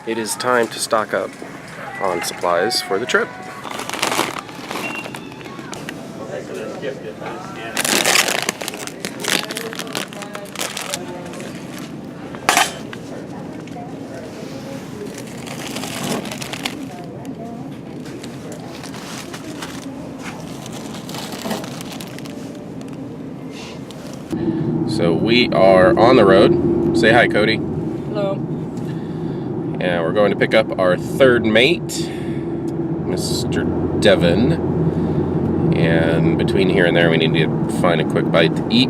it is time to stock up on supplies for the trip. So we are on the road. Say hi, Cody. Hello. And we're going to pick up our third mate, Mr. Devin. And between here and there, we need to find a quick bite to eat.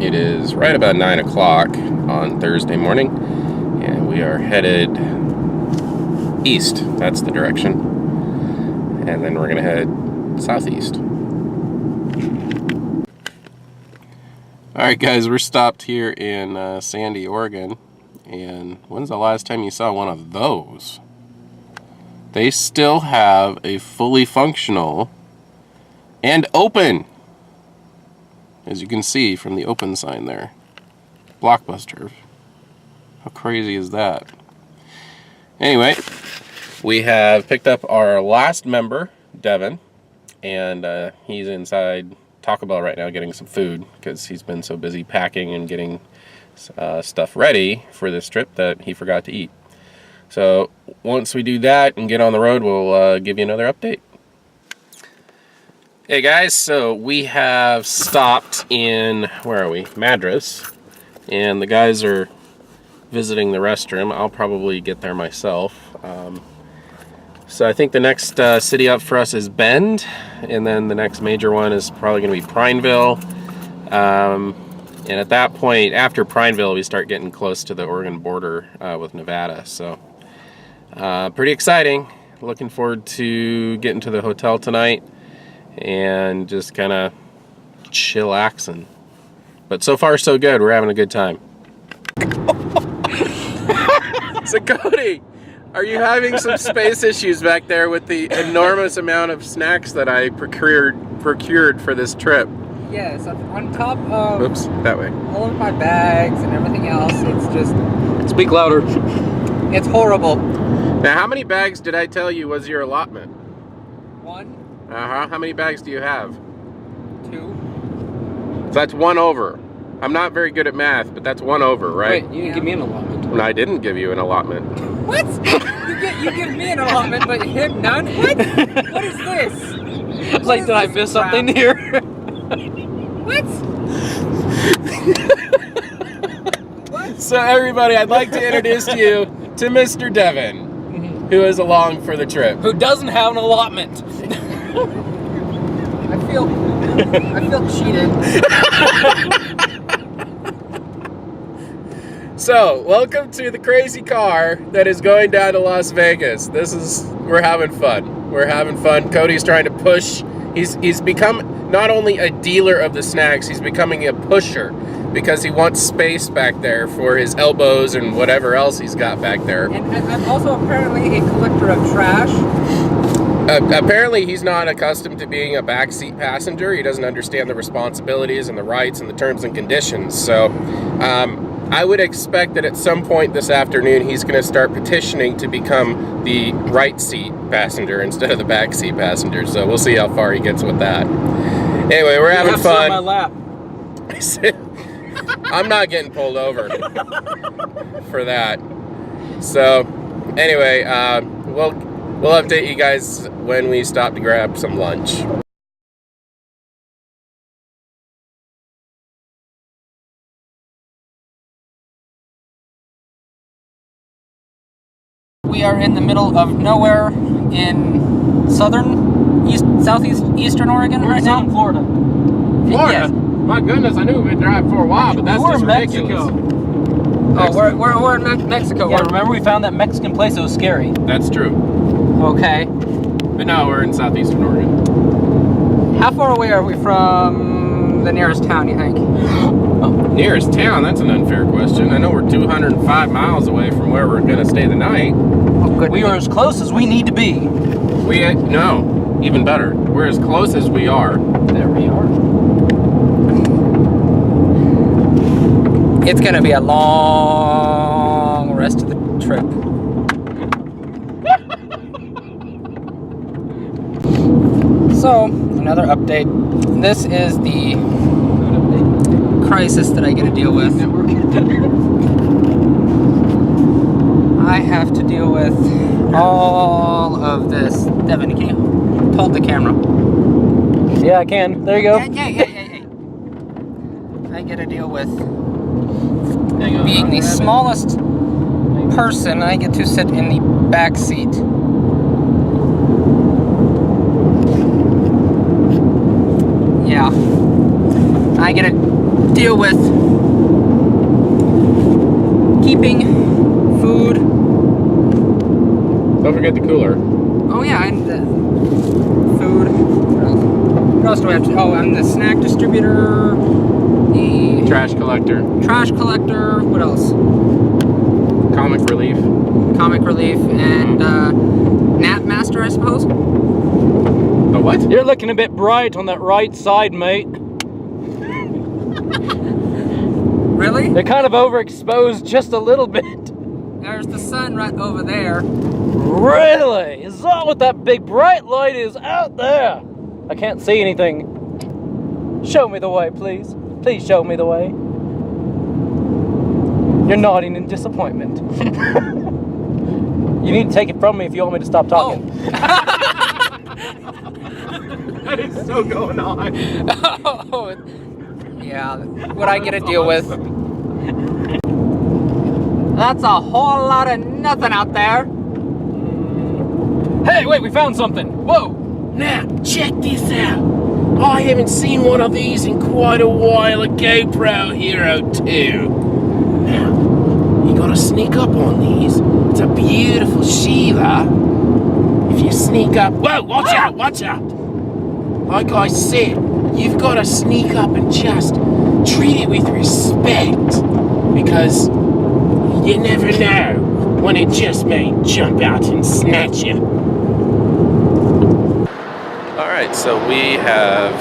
It is right about 9 o'clock on Thursday morning, and we are headed east. That's the direction. And then we're going to head southeast. Alright guys, we're stopped here in Sandy, Oregon, and when's the last time you saw one of those? They still have a fully functional and open, as you can see from the open sign there, Blockbuster. How crazy is that? Anyway, we have picked up our last member, Devin, and he's inside Taco Bell right now getting some food because he's been so busy packing and getting stuff ready for this trip that he forgot to eat. So once we do that and get on the road, we'll give you another update. Hey guys, so we have stopped in, where are we? Madras, and the guys are visiting the restroom. I'll probably get there myself. So I think the next city up for us is Bend, and then the next major one is probably going to be Prineville. And at that point, after Prineville, we start getting close to the Oregon border with Nevada. So pretty exciting. Looking forward to getting to the hotel tonight and just kind of chillaxing. But so far, so good. We're having a good time. So Cody, are you having some space issues back there with the enormous amount of snacks that I procured for this trip? Yes, on top of Oops, that way. all of my bags and everything else, it's just... Speak louder. It's horrible. Now, how many bags did I tell you was your allotment? 1, How many bags do you have? 2. So that's 1 over. I'm not very good at math, but that's 1 over, right? Wait, you didn't give me an allotment. And I didn't give you an allotment. What? You give me an allotment, but him none? What? What is this? It's like, did I miss something here? What? What? So everybody, I'd like to introduce you to Mr. Devin, who is along for the trip. Who doesn't have an allotment? I feel cheated. So, welcome to the crazy car that is going down to Las Vegas. We're having fun. We're having fun. Cody's trying to push. He's become not only a dealer of the snacks, he's becoming a pusher because he wants space back there for his elbows and whatever else he's got back there. And I'm also apparently a collector of trash. Apparently he's not accustomed to being a backseat passenger. He doesn't understand the responsibilities and the rights and the terms and conditions. So I would expect that at some point this afternoon he's going to start petitioning to become the right seat passenger instead of the back seat passenger. So we'll see how far he gets with that. Anyway, we're having fun. On my lap. I'm not getting pulled over for that. So anyway, we'll update you guys when we stop to grab some lunch. We are in the middle of nowhere in southeastern Oregon right now. In Florida. Florida? Yes. My goodness, I knew we'd drive for a while, but that's just ridiculous. Oh, we're in Mexico. Yeah, remember we found that Mexican place that was scary? That's true. Okay. But no, we're in southeastern Oregon. How far away are we from the nearest town, you think? Nearest town? That's an unfair question. I know we're 205 miles away from where we're going to stay the night. Oh, good. We are as close as we need to be. No, even better. We're as close as we are. There we are. It's gonna be a long rest of the trip. So, another update. This is the crisis that I get to deal with. I have to deal with all of this. Devin, can you hold the camera? Yeah, I can. There you go. Yeah. I get to deal with being the smallest person. I get to sit in the back seat. Yeah. I get to deal with keeping food. Don't forget the cooler. Oh yeah, and the food. What else do I have to? Oh, I'm the snack distributor. The Trash collector. trash collector. What else? Comic relief. Comic relief and nap master, I suppose. The what? You're looking a bit bright on that right side, mate. Really? They're kind of overexposed just a little bit. There's the sun right over there. Really? Is that what that big bright light is out there? I can't see anything. Show me the way, please. Please show me the way. You're nodding in disappointment. You need to take it from me if you want me to stop talking. What is so going on? Oh, yeah, what I get to deal with. That's a whole lot of nothing out there. Hey, wait, we found something. Whoa. Now, check this out. I haven't seen one of these in quite a while. A GoPro Hero 2. Now, you gotta sneak up on these. It's a beautiful Sheila. If you sneak up... Whoa, watch out, watch out. Like I said, you've gotta sneak up and just treat it with respect. Because you never know when it just may jump out and snatch you. Alright, so we have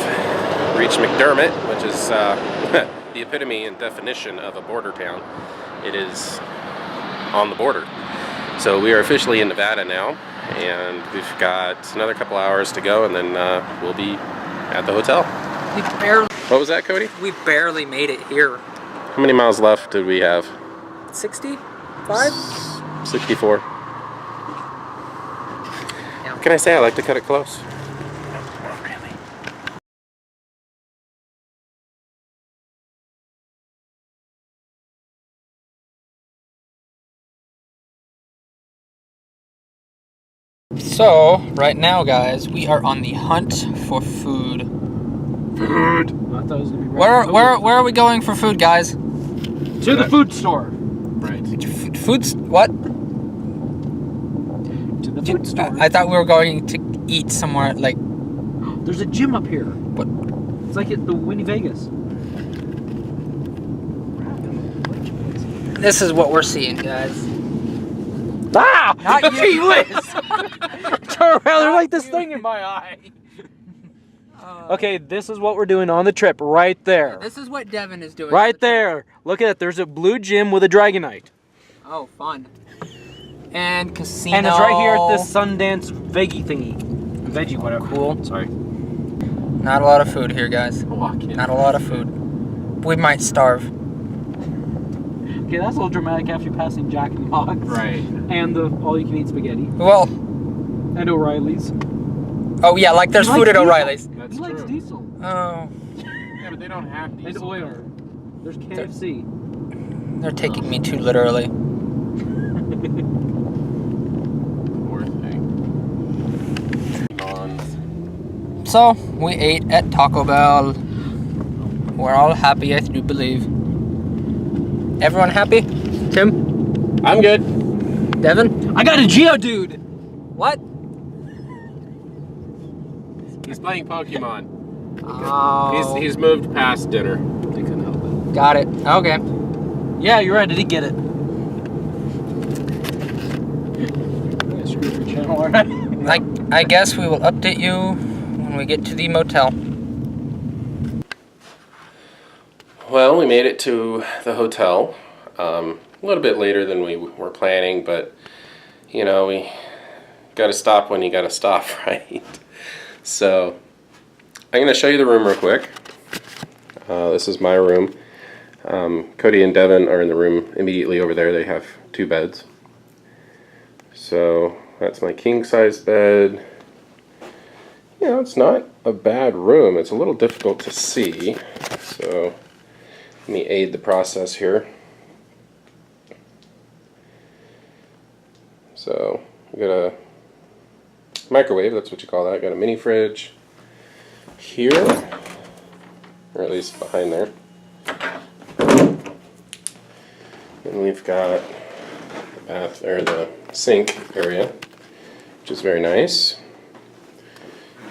reached McDermott, which is the epitome and definition of a border town. It is on the border. So we are officially in Nevada now, and we've got another couple hours to go, and then we'll be at the hotel. What was that, Cody? We barely made it here. How many miles left did we have? 65? 64. Yeah. What can I say? I like to cut it close. So, right now, guys, we are on the hunt for food. Food. I thought it was gonna be Where are we going for food, guys? to the food store. Right. Foods? What? To the food store. I thought we were going to eat somewhere, like... There's a gym up here. What? It's like at the Viva Vegas. This is what we're seeing, guys. Ah! Not you. Gee whiz! Turn around, there's like this thing in my eye. Okay, this is what we're doing on the trip, right there. This is what Devin is doing. Right there. Look at it. There's a blue gym with a Dragonite. Oh, fun. And casino. And it's right here at this Sundance veggie thingy. Veggie, whatever. Cool. Sorry. Not a lot of food here, guys. Not a lot of food. We might starve. Okay, that's a little dramatic after passing Jack in the Box. Right. And the all-you-can-eat spaghetti. Well, And O'Reilly's. oh yeah, like there's He food likes at diesel. O'Reilly's. That's He likes true. diesel. Oh, Yeah, but they don't have And diesel. oil. There's KFC. they're taking me too literally. Poor thing. So, we ate at Taco Bell. We're all happy, I do believe. Everyone happy? Tim? I'm good. Devin? I got a Geodude! What? He's playing Pokemon. Oh, He's moved past dinner. They couldn't help it. got it. Okay. Yeah, you're right. I did get it. I screwed your channel already. I guess we will update you when we get to the motel. Well, we made it to the hotel. A little bit later than we were planning, but you know, we got to stop when you got to stop, right? So I'm going to show you the room real quick. This is my room. Cody and Devin are in the room immediately over there. They have 2 beds. So that's my king-size bed. You know, it's not a bad room. It's a little difficult to see. So let me aid the process here. So we got a microwave, that's what you call that. Got a mini fridge here, or at least behind there. And we've got the bath, or the sink area, which is very nice.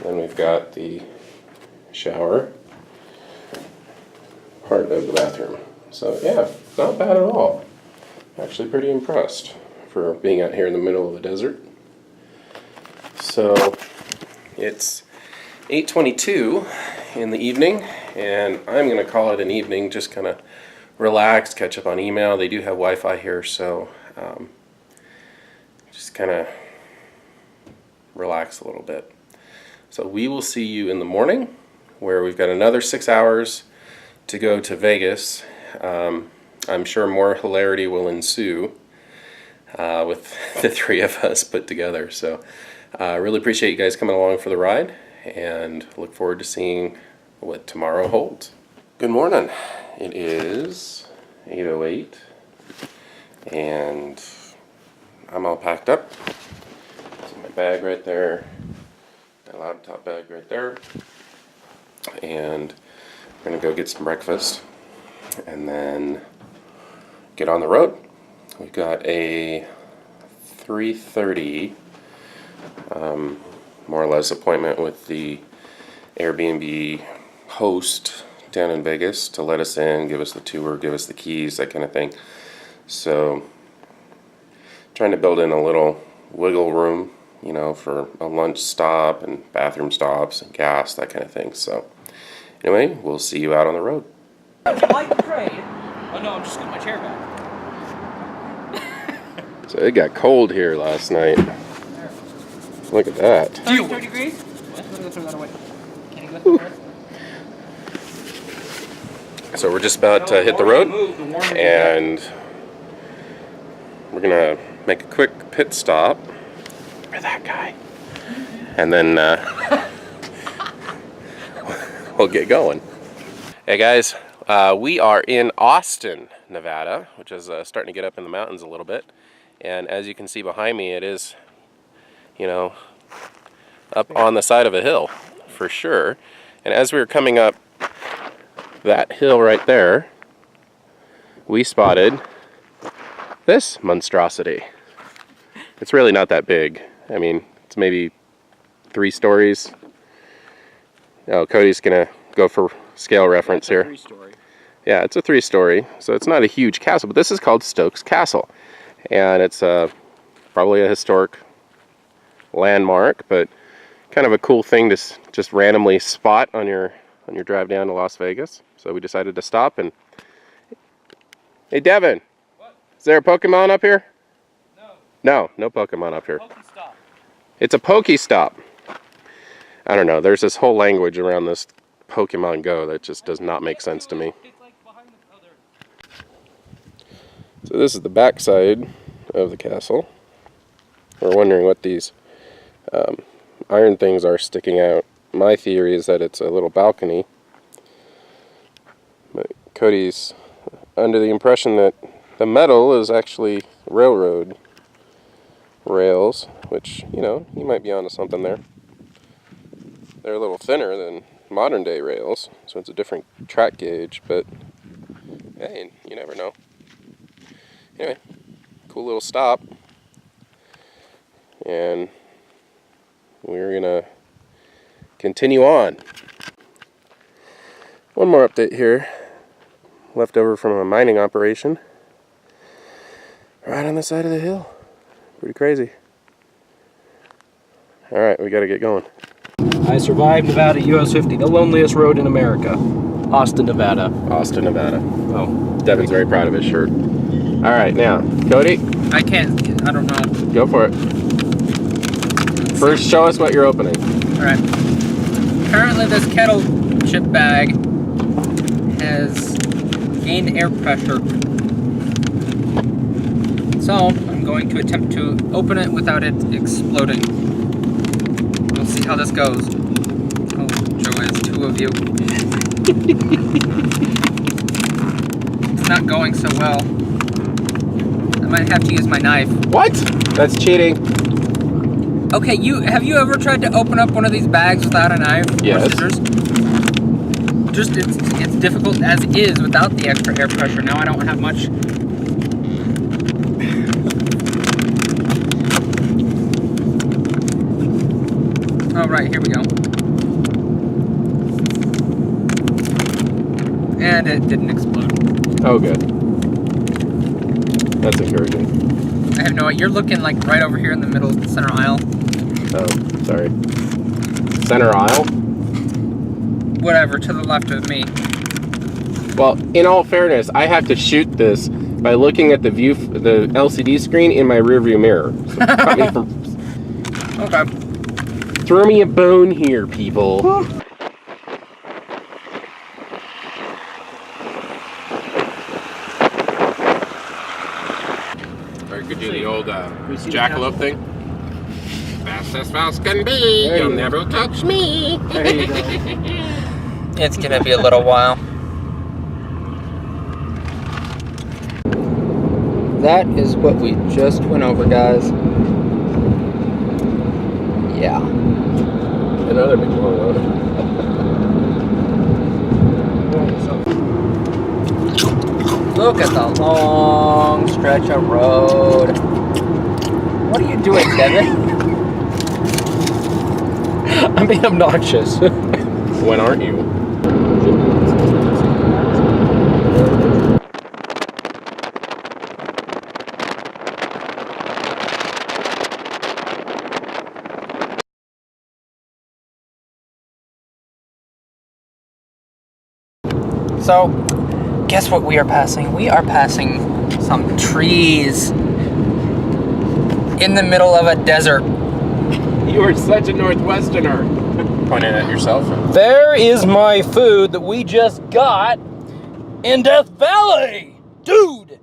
Then we've got the shower part of the bathroom. So yeah, not bad at all. Actually pretty impressed for being out here in the middle of the desert. So it's 8:22 in the evening, and I'm going to call it an evening, just kind of relax, catch up on email. They do have Wi-Fi here, so just kind of relax a little bit. So we will see you in the morning, where we've got another 6 hours to go to Vegas. I'm sure more hilarity will ensue with the 3 of us put together. So I really appreciate you guys coming along for the ride, and look forward to seeing what tomorrow holds. Good morning. It is 8:08, and I'm all packed up. So my bag right there, my laptop bag right there, and we're gonna go get some breakfast and then get on the road. We've got a 3:30 more or less appointment with the Airbnb host down in Vegas to let us in, give us the tour, give us the keys, that kind of thing. So trying to build in a little wiggle room, you know, for a lunch stop and bathroom stops and gas, that kind of thing. So anyway, we'll see you out on the road. Like the trade. Oh no, I'm just getting my chair back. So it got cold here last night. Look at that. 30 degrees? What? I'm gonna throw that away. Can you go through there? So we're just about to hit the road, and we're gonna make a quick pit stop for that guy, and then we'll get going. Hey guys, we are in Austin, Nevada, which is starting to get up in the mountains a little bit. And as you can see behind me, it is, you know, up on the side of a hill, for sure. And as we were coming up that hill right there, we spotted this monstrosity. It's really not that big. I mean, it's maybe 3 stories. Oh, Cody's gonna go for scale reference here. 3-story. Yeah, it's a 3-story, so it's not a huge castle, but this is called Stokes Castle. And it's probably a historic landmark, but kind of a cool thing to just randomly spot on your drive down to Las Vegas. So we decided to stop and... Hey Devin! What? Is there a Pokemon up here? No. No Pokemon up here. Pokestop. It's a Pokestop. I don't know, there's this whole language around this Pokemon Go that just does not make sense to me. It's like behind the other. So this is the back side of the castle. We're wondering what these iron things are sticking out. My theory is that it's a little balcony. But Cody's under the impression that the metal is actually railroad rails, which, you know, you might be onto something there. They're a little thinner than modern day rails, so it's a different track gauge, but hey, you never know. Anyway, cool little stop, and we're gonna continue on. One more update here, left over from a mining operation right on the side of the hill. Pretty crazy. Alright, we gotta get going. I survived Nevada US 50, the loneliest road in America. Austin, Nevada. Austin, Nevada. Oh. Devin's very proud of his shirt. Alright, now, Cody, I can't. I don't know. go for it. First, show us what you're opening. All right. apparently this kettle chip bag has gained air pressure. So I'm going to attempt to open it without it exploding. We'll see how this goes. Oh, joy, it's two of you. It's not going so well. I might have to use my knife. What? That's cheating. Okay, have you ever tried to open up one of these bags without a knife Yes. or scissors? Just it's difficult as is without the extra air pressure. Now I don't have much. All right, here we go. And it didn't explode. Oh, good. That's encouraging. I have no idea. You're looking like right over here in the middle center aisle. Oh, sorry. Center aisle? Whatever, to the left of me. Well, in all fairness, I have to shoot this by looking at the LCD screen in my rearview mirror. So it caught me from... Okay. Throw me a bone here, people. Or you could do the old jackalope thing. Fast as fast can be, you'll never touch me. It's gonna be a little while. That is what we just went over, guys. Yeah. Another big one. Look at the long stretch of road. What are you doing, Devin? I'm being obnoxious. When aren't you? So, guess what we are passing? We are passing some trees in the middle of a desert. You are such a Northwesterner. Pointing at yourself. There is my food that we just got in Death Valley, dude.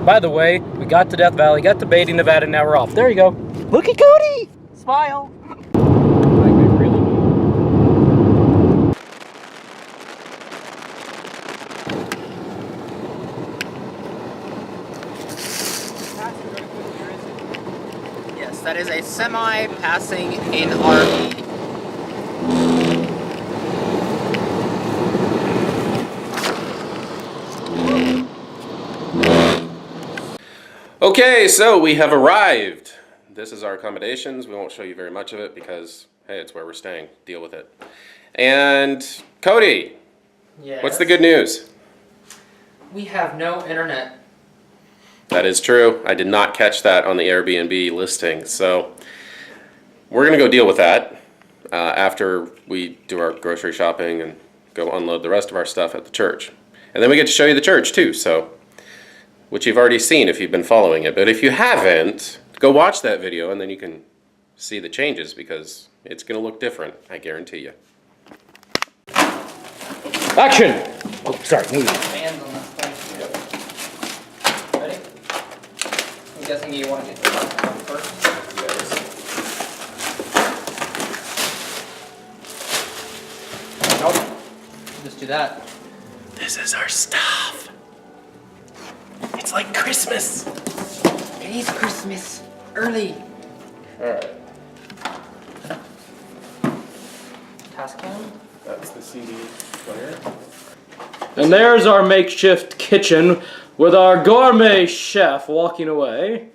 By the way, we got to Death Valley, got to Beatty, Nevada, now we're off. There you go. Look at Cody. Smile. Yes, that is a semi passing in RV. Okay, so we have arrived. This is our accommodations. We won't show you very much of it because, hey, it's where we're staying. Deal with it. And Cody, Yes. what's the good news? We have no internet. That is true. I did not catch that on the Airbnb listing. So we're going to go deal with that after we do our grocery shopping and go unload the rest of our stuff at the church. And then we get to show you the church too, so which you've already seen if you've been following it. But if you haven't, go watch that video and then you can see the changes because it's going to look different, I guarantee you. Action! Oh, sorry. Bands on this thing. Ready? I'm guessing you want to get the left one first. Nope. Just do that. This is our stuff. It's like Christmas. It is Christmas. Early. Alright, Tascam? that's the CD player. And there's our makeshift kitchen with our gourmet chef walking away.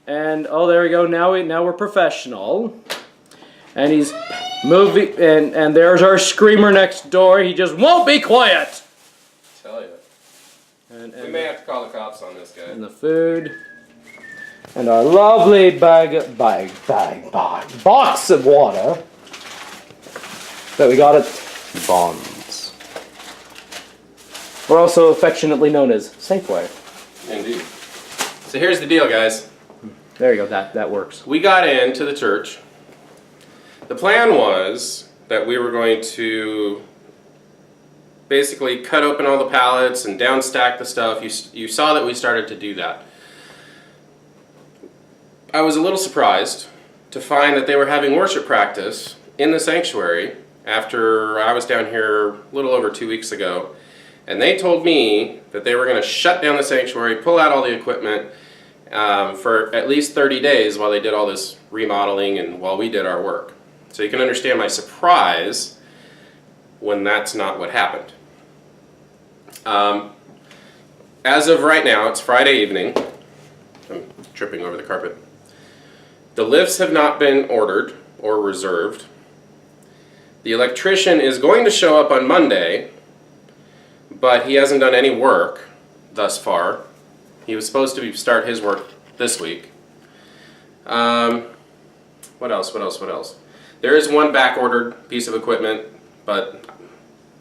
And oh, there we go. Now we're professional. And he's moving. And there's our screamer next door. He just won't be quiet. Tell you. And We may have to call the cops on this guy. and the food. And our lovely box of water that we got at Bonds. We're also affectionately known as Safeway. Indeed. So here's the deal, guys. There you go. That works. We got into the church. The plan was that we were going to basically cut open all the pallets and down stack the stuff. You saw that we started to do that. I was a little surprised to find that they were having worship practice in the sanctuary after I was down here a little over 2 weeks ago, and they told me that they were going to shut down the sanctuary, pull out all the equipment for at least 30 days while they did all this remodeling and while we did our work. So you can understand my surprise when that's not what happened. As of right now, it's Friday evening. I'm tripping over the carpet. The lifts have not been ordered or reserved. The electrician is going to show up on Monday, but he hasn't done any work thus far. He was supposed to start his work this week. What else? There is one back-ordered piece of equipment, but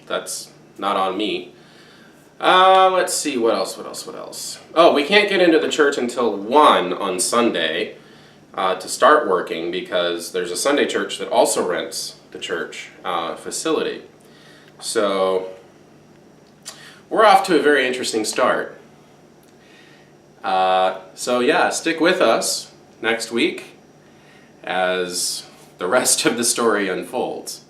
that's not on me. Let's see, what else? Oh, we can't get into the church until 1 on Sunday to start working because there's a Sunday church that also rents the church facility. So we're off to a very interesting start. So yeah, stick with us next week as the rest of the story unfolds.